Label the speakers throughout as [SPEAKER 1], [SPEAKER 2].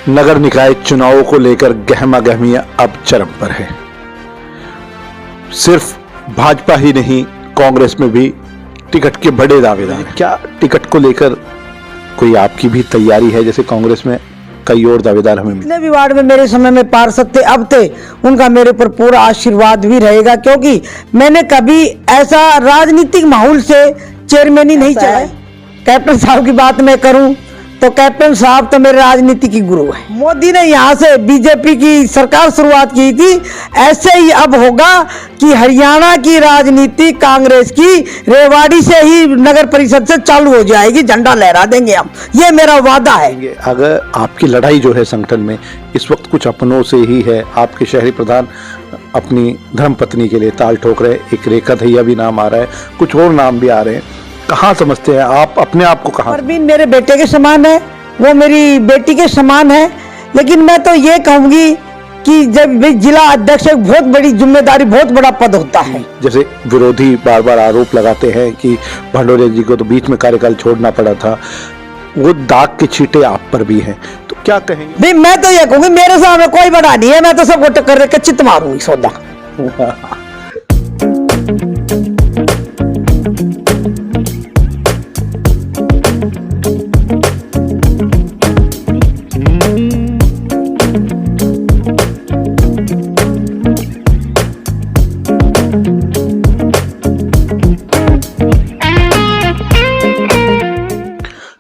[SPEAKER 1] नगर निकाय चुनावों को लेकर गहमागहमियां अब चरम पर है। सिर्फ भाजपा ही नहीं, कांग्रेस में भी टिकट के बड़े दावेदार हैं। क्या टिकट को लेकर कोई आपकी भी तैयारी है? जैसे कांग्रेस में कई और दावेदार हमें
[SPEAKER 2] जितने भी वार्ड में मेरे समय में पार्षद थे, अब थे, उनका मेरे ऊपर पूरा आशीर्वाद भी रहेगा, क्योंकि मैंने कभी ऐसा राजनीतिक माहौल से चेयरमैन ही नहीं चलाया। कैप्टन साहब की बात मैं करूं तो कैप्टन साहब तो मेरे राजनीति की गुरु है। मोदी ने यहाँ से बीजेपी की सरकार शुरुआत की थी, ऐसे ही अब होगा कि हरियाणा की राजनीति कांग्रेस की रेवाड़ी से ही नगर परिषद से चालू हो जाएगी, झंडा लहरा देंगे हम, ये मेरा वादा है।
[SPEAKER 1] अगर आपकी लड़ाई जो है संगठन में इस वक्त कुछ अपनों से ही है, आपके शहरी प्रधान अपनी धर्मपत्नी के लिए ताल ठोक रहे, एक रेखा दहिया भी नाम आ रहा है, कुछ और नाम भी आ रहे हैं, कहाँ समझते हैं आप अपने आप को? कहाँ?
[SPEAKER 2] परवीन मेरे बेटे के समान है, वो मेरी बेटी के समान है, लेकिन मैं तो ये कहूंगी कि जब जिला अध्यक्ष एक बहुत बड़ी जिम्मेदारी, बहुत बड़ा पद होता है। जैसे
[SPEAKER 1] विरोधी बार बार आरोप लगाते हैं कि भंडोरिया जी को तो बीच में कार्यकाल छोड़ना पड़ा था, वो दाग के छींटे आप पर भी हैं, तो क्या कहेंगे?
[SPEAKER 2] भाई मैं तो ये कहूंगी मेरे सामने कोई बड़ा नहीं है, मैं तो सबको टक्कर देकर चित मारूंगी सौदा।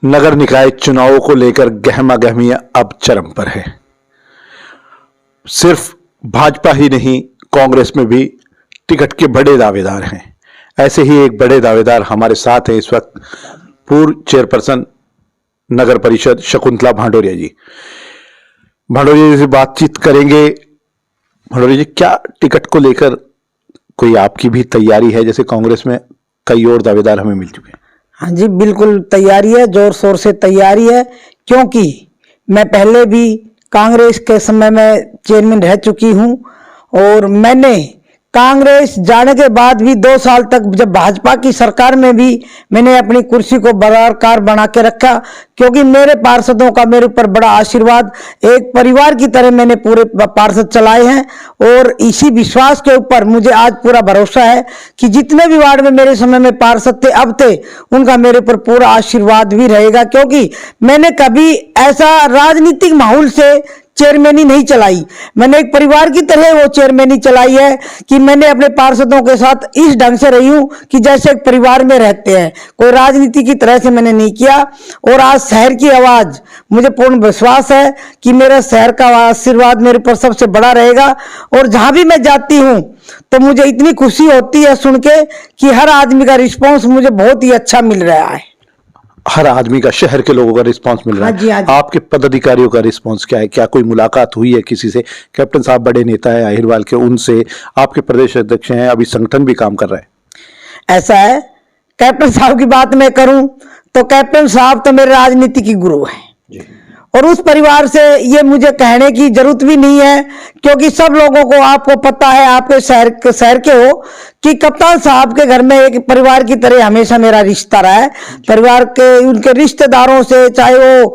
[SPEAKER 1] नगर निकाय चुनावों को लेकर गहमागहमियां अब चरम पर है। सिर्फ भाजपा ही नहीं, कांग्रेस में भी टिकट के बड़े दावेदार हैं। ऐसे ही एक बड़े दावेदार हमारे साथ हैं इस वक्त, पूर्व चेयरपर्सन नगर परिषद शकुंतला भांडोरिया जी। भांडोरिया जी से बातचीत करेंगे। भांडोरिया जी, क्या टिकट को लेकर कोई आपकी भी तैयारी है? जैसे कांग्रेस में कई और दावेदार हमें मिल चुके हैं।
[SPEAKER 2] हाँ जी, बिल्कुल तैयारी है, जोर शोर से तैयारी है, क्योंकि मैं पहले भी कांग्रेस के समय में चेयरमैन रह चुकी हूँ और मैंने कांग्रेस जाने के बाद भी 2 साल तक जब भाजपा की सरकार में भी मैंने अपनी कुर्सी को बरकरार बना के रखा, क्योंकि मेरे पार्षदों का मेरे ऊपर बड़ा आशीर्वाद, एक परिवार की तरह मैंने पूरे पार्षद चलाए हैं और इसी विश्वास के ऊपर मुझे आज पूरा भरोसा है कि जितने भी वार्ड में मेरे समय में पार्षद थे, अब थे, उनका मेरे ऊपर पूरा आशीर्वाद भी रहेगा, क्योंकि मैंने कभी ऐसा राजनीतिक माहौल से चेयरमैनी नहीं चलाई। मैंने एक परिवार की तरह वो चेयरमैनी चलाई है कि मैंने अपने पार्षदों के साथ इस ढंग से रही हूँ कि जैसे एक परिवार में रहते हैं, कोई राजनीति की तरह से मैंने नहीं किया। और आज शहर की आवाज, मुझे पूर्ण विश्वास है कि मेरा शहर का आशीर्वाद मेरे ऊपर सबसे बड़ा रहेगा और जहां भी मैं जाती हूँ तो मुझे इतनी खुशी होती है सुन के कि हर आदमी का रिस्पॉन्स मुझे बहुत ही अच्छा मिल रहा है।
[SPEAKER 1] हर आदमी का, शहर के लोगों का रिस्पांस मिल रहा है।
[SPEAKER 2] हाँ जी, हाँ जी।
[SPEAKER 1] आपके पदाधिकारियों का रिस्पांस क्या है? क्या कोई मुलाकात हुई है किसी से? कैप्टन साहब बड़े नेता है अहिरवाल के, उनसे, आपके प्रदेश अध्यक्ष हैं, अभी संगठन भी काम कर रहा है।
[SPEAKER 2] ऐसा है, कैप्टन साहब की बात मैं करूं तो कैप्टन साहब तो मेरे राजनीति की गुरु है और उस परिवार से ये मुझे कहने की जरूरत भी नहीं है, क्योंकि सब लोगों को, आपको पता है, आपके शहर के हो कि कप्तान साहब के घर में एक परिवार की तरह हमेशा मेरा रिश्ता रहा है। परिवार के उनके रिश्तेदारों से, चाहे वो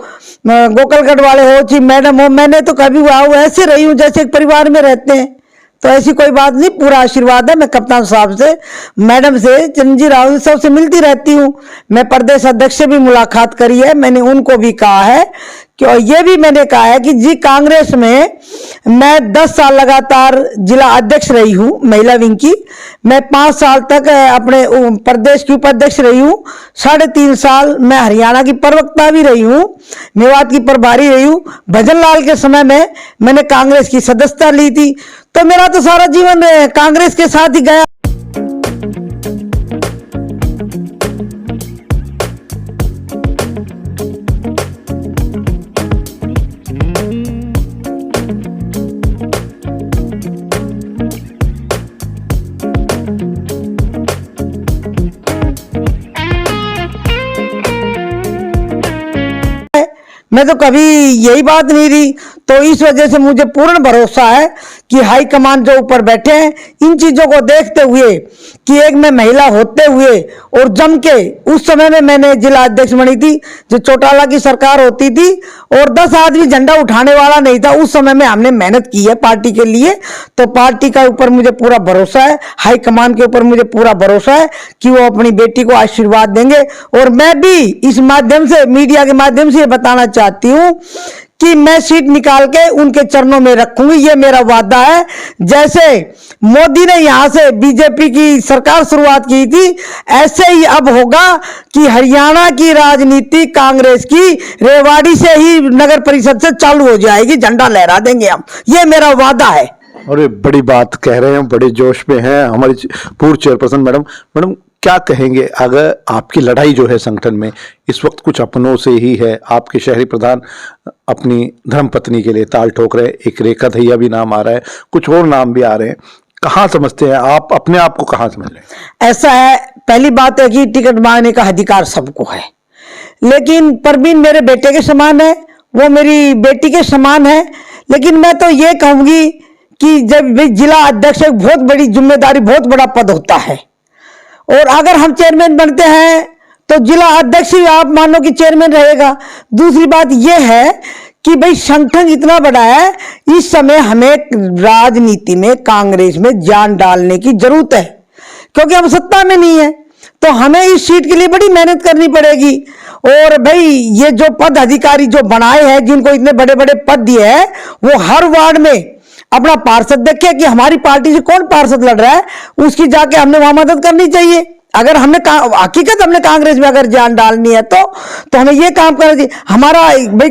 [SPEAKER 2] गोकलगढ़ वाले हो, चाहे मैडम हो, मैंने तो कभी वो ऐसे रही हूँ जैसे एक परिवार में रहते हैं, तो ऐसी कोई बात नहीं, पूरा आशीर्वाद है। मैं कप्तान साहब से, मैडम से, चंजी राव सबसे मिलती रहती हूँ। मैं प्रदेश अध्यक्ष से भी मुलाकात करी है, मैंने उनको भी कहा है कि, और ये भी मैंने कहा है कि जी कांग्रेस में मैं 10 साल लगातार जिला अध्यक्ष रही हूँ महिला विंग की, मैं 5 साल तक अपने प्रदेश की उपाध्यक्ष रही हूँ, 3.5 साल मैं हरियाणा की प्रवक्ता भी रही हूँ, मेवात की प्रभारी रही हूँ। भजन लाल के समय में मैंने कांग्रेस की सदस्यता ली थी, तो मेरा तो सारा जीवन कांग्रेस के साथ ही गया। मैं तो कभी यही बात नहीं रही, तो इस वजह से मुझे पूर्ण भरोसा है कि हाईकमान जो ऊपर बैठे हैं, इन चीजों को देखते हुए कि एक मैं महिला होते हुए और जम के उस समय में मैंने जिला अध्यक्ष बनी थी, जो चौटाला की सरकार होती थी और 10 आदमी झंडा उठाने वाला नहीं था, उस समय में हमने मेहनत की है पार्टी के लिए। तो पार्टी का ऊपर मुझे पूरा भरोसा है, हाईकमान के ऊपर मुझे पूरा भरोसा है कि वो अपनी बेटी को आशीर्वाद देंगे। और मैं भी इस माध्यम से, मीडिया के माध्यम से ये बताना चाहती हूँ कि मैं सीट निकाल के उनके चरणों में रखूंगी, ये मेरा वादा है। जैसे मोदी ने यहां से बीजेपी की सरकार शुरुआत की थी, ऐसे ही अब होगा कि हरियाणा की राजनीति कांग्रेस की रेवाड़ी से ही नगर परिषद से चालू हो जाएगी, झंडा लहरा देंगे हम, ये मेरा वादा है।
[SPEAKER 1] और ये बड़ी बात कह रहे हैं, बड़े जोश में हैं हमारी पूर्व चेयरपर्सन मैडम क्या कहेंगे? अगर आपकी लड़ाई जो है संगठन में इस वक्त कुछ अपनों से ही है, आपके शहरी प्रधान अपनी धर्मपत्नी के लिए ताल ठोक रहे हैं, एक रेखा दहिया भी नाम आ रहा है, कुछ और नाम भी आ रहे हैं, कहाँ समझते हैं आप अपने आप को, कहाँ समझ रहे हैं?
[SPEAKER 2] ऐसा है, पहली बात है कि टिकट मांगने का अधिकार सबको है, लेकिन परवीन मेरे बेटे के समान है, वो मेरी बेटी के समान है। लेकिन मैं तो ये कहूंगी कि जब भी जिला अध्यक्ष एक बहुत बड़ी जिम्मेदारी, बहुत बड़ा पद होता है, और अगर हम चेयरमैन बनते हैं तो जिला अध्यक्ष ही आप मानो कि चेयरमैन रहेगा। दूसरी बात यह है कि भाई संगठन इतना बड़ा है, इस समय हमें राजनीति में, कांग्रेस में जान डालने की जरूरत है, क्योंकि हम सत्ता में नहीं है, तो हमें इस सीट के लिए बड़ी मेहनत करनी पड़ेगी। और भाई ये जो पद अधिकारी जो बनाए हैं, जिनको इतने बड़े बड़े पद दिए हैं, वो हर वार्ड में अपना पार्षद देखे कि हमारी पार्टी से कौन पार्षद लड़ रहा है, उसकी जाके हमने वहां मदद करनी चाहिए। अगर हमने हकीकत हमने कांग्रेस में अगर जान डालनी है तो हमें ये काम करना चाहिए। हमारा भाई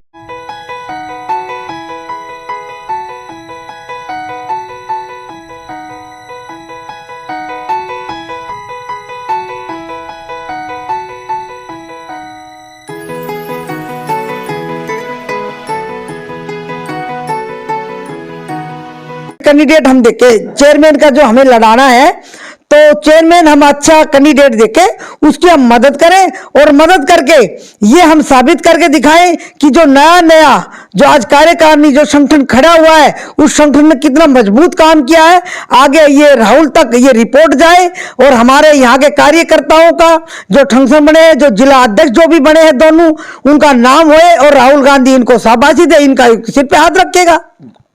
[SPEAKER 2] कैंडिडेट हम देखे, चेयरमैन का जो हमें लड़ाना है, तो चेयरमैन हम अच्छा कैंडिडेट देके उसकी हम मदद करें, और मदद करके ये हम साबित करके दिखाएं कि जो नया जो आज कार्यकारिणी जो संगठन खड़ा हुआ है, उस संगठन ने कितना मजबूत काम किया है। आगे ये राहुल तक ये रिपोर्ट जाए, और हमारे यहाँ के कार्यकर्ताओं का जो ठंगसन बने, जो जिला अध्यक्ष जो भी बने हैं दोनों, उनका नाम होए, और राहुल गांधी इनको शाबाशी दे, इनका सिर पे हाथ रखेगा,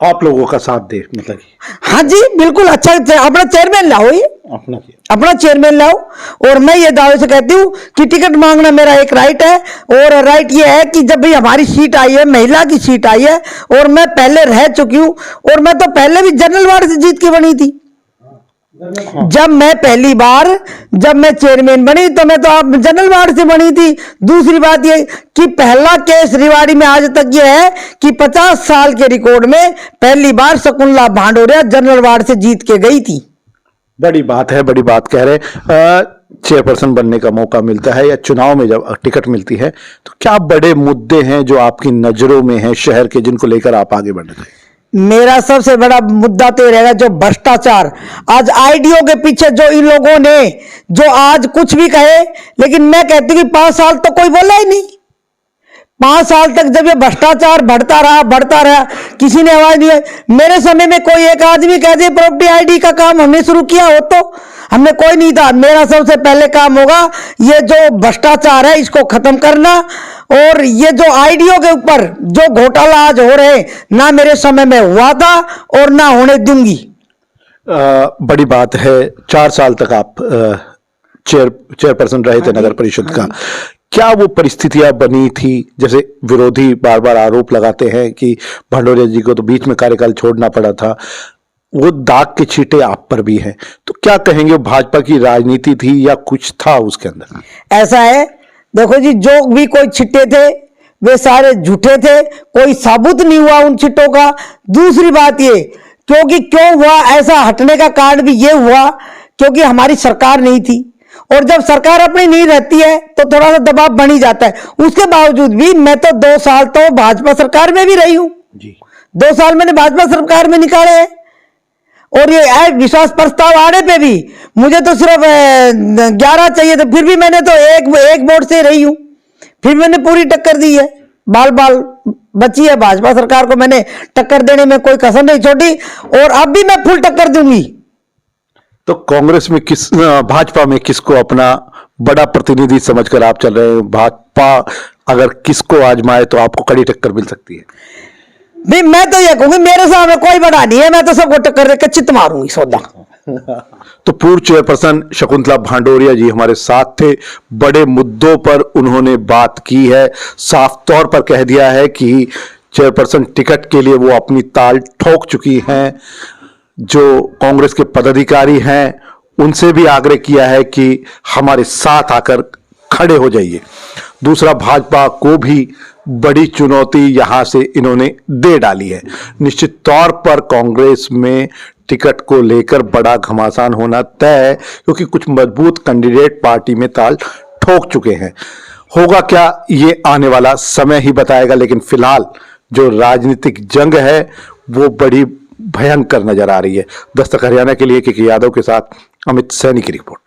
[SPEAKER 1] आप लोगों का साथ दे, मतलब
[SPEAKER 2] हाँ जी बिल्कुल। अच्छा अपना चेयरमैन लाओ, ये अपना चेयरमैन लाओ। और मैं ये दावे से कहती हूँ कि टिकट मांगना मेरा एक राइट है, और राइट ये है कि जब भी हमारी सीट आई है, महिला की सीट आई है, और मैं पहले रह चुकी हूँ, और मैं तो पहले भी जनरल वार्ड से जीत के बनी थी। जब मैं पहली बार जब मैं चेयरमैन बनी तो मैं तो आप जनरल वार्ड से बनी थी। दूसरी बात ये कि पहला केस रेवाड़ी में आज तक ये है कि 50 साल के रिकॉर्ड में पहली बार शकुंतला भांडोरिया जनरल वार्ड से जीत के गई थी।
[SPEAKER 1] बड़ी बात है, बड़ी बात कह रहे। चेयरपर्सन बनने का मौका मिलता है या चुनाव में जब टिकट मिलती है, तो क्या बड़े मुद्दे हैं जो आपकी नजरों में हैं शहर के, जिनको लेकर आप आगे बढ़ रहे हैं?
[SPEAKER 2] मेरा सबसे बड़ा मुद्दा तो रहेगा जो भ्रष्टाचार। आज आईडीओ के पीछे जो इन लोगों ने जो आज कुछ भी कहे, लेकिन मैं कहती हूँ कि 5 साल तो कोई बोला ही नहीं। 5 साल तक जब ये भ्रष्टाचार बढ़ता रहा, किसी ने आवाज नहीं आई। मेरे समय में कोई एक आदमी कह दे प्रॉपर्टी आईडी का काम हमने शुरू किया हो, तो हमने कोई नहीं था। मेरा सबसे पहले काम होगा ये जो भ्रष्टाचार है इसको खत्म करना, और ये जो आईडीओ के ऊपर जो घोटाला आज हो रहे, ना मेरे समय में हुआ था और ना होने दूंगी।
[SPEAKER 1] बड़ी बात है, 4 साल तक आप चेयरपर्सन रहे थे नगर परिषद का। क्या वो परिस्थितियां बनी थी, जैसे विरोधी बार बार आरोप लगाते हैं कि भंडोरिया जी को तो बीच में कार्यकाल छोड़ना पड़ा था, वो दाग के छींटे आप पर भी हैं, तो क्या कहेंगे, भाजपा की राजनीति थी या कुछ था उसके अंदर?
[SPEAKER 2] ऐसा है, देखो जी, जो भी कोई छिट्टे थे वे सारे झूठे थे, कोई साबुत नहीं हुआ उन छिट्टों का। दूसरी बात ये, क्योंकि क्यों हुआ ऐसा, हटने का कारण भी ये हुआ क्योंकि हमारी सरकार नहीं थी, और जब सरकार अपनी नहीं रहती है तो थोड़ा सा दबाव बन ही जाता है। उसके बावजूद भी मैं तो 2 साल तो भाजपा सरकार में भी रही हूं जी। 2 साल मैंने भाजपा सरकार में निकाले हैं, और ये विश्वास प्रस्ताव आने पे भी मुझे तो सिर्फ 11 चाहिए थे, फिर भी मैंने तो एक वोट से रही हूं, फिर मैंने पूरी टक्कर दी है, बाल बची है भाजपा सरकार को मैंने टक्कर देने में कोई कसर नहीं छोड़ी और अब भी मैं फुल टक्कर दूंगी।
[SPEAKER 1] तो कांग्रेस में भाजपा में किसको अपना बड़ा प्रतिनिधि समझकर आप चल रहे हैं? भाजपा अगर किसको आजमाए तो आपको कड़ी टक्कर मिल सकती है?
[SPEAKER 2] भी मैं तो ये कहूंगी मेरे सामने कोई बड़ा नहीं है, मैं तो सबको टक्कर देकर चित मारूंगी सौदा।
[SPEAKER 1] तो पूर्व चेयरपर्सन शकुंतला भांडोरिया जी हमारे साथ थे। बड़े मुद्दों पर उन्होंने बात की है, साफ तौर पर कह दिया है कि चेयरपर्सन टिकट के लिए वो अपनी ताल ठोक चुकी हैं। जो कांग्रेस के पदाधिकारी हैं उनसे भी आग्रह किया है कि हमारे साथ आकर खड़े हो जाइए। दूसरा, भाजपा को भी बड़ी चुनौती यहां से इन्होंने दे डाली है। निश्चित तौर पर कांग्रेस में टिकट को लेकर बड़ा घमासान होना तय है, क्योंकि कुछ मजबूत कैंडिडेट पार्टी में ताल ठोक चुके हैं। होगा क्या ये आने वाला समय ही बताएगा, लेकिन फिलहाल जो राजनीतिक जंग है वो बड़ी भयंकर नजर आ रही है। दस्तक हरियाणा के लिए के यादव के साथ अमित सैनी की रिपोर्ट।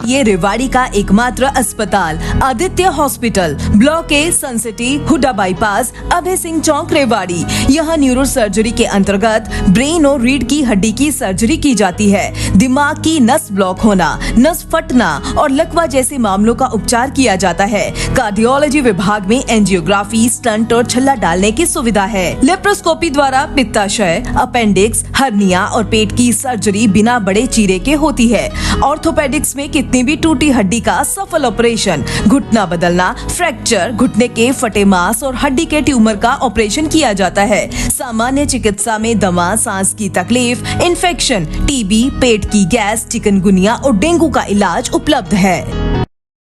[SPEAKER 3] ये रेवाड़ी का एकमात्र अस्पताल Aditya hospital, block A, Sun City, HUDA bypass, Abhay Singh chowk, Rewari. यहाँ न्यूरो सर्जरी के अंतर्गत ब्रेन और रीढ़ की हड्डी की सर्जरी की जाती है। दिमाग की नस ब्लॉक होना, नस फटना और लकवा जैसे मामलों का उपचार किया जाता है। कार्डियोलॉजी विभाग में एंजियोग्राफी, स्टंट और छल्ला डालने की सुविधा है। लेप्रोस्कोपी द्वारा पित्ताशय, अपेंडिक्स, हर्निया और पेट की सर्जरी बिना बड़े चीरे के होती है। ऑर्थोपेडिक्स में कितनी भी टूटी हड्डी का सफल ऑपरेशन, घुटना बदलना, फ्रैक्चर, घुटने के फटे मांस और हड्डी के ट्यूमर का ऑपरेशन किया जाता है। सामान्य चिकित्सा में दमा, सांस की तकलीफ, इन्फेक्शन, टीबी, पेट की गैस, चिकनगुनिया और डेंगू का इलाज उपलब्ध है।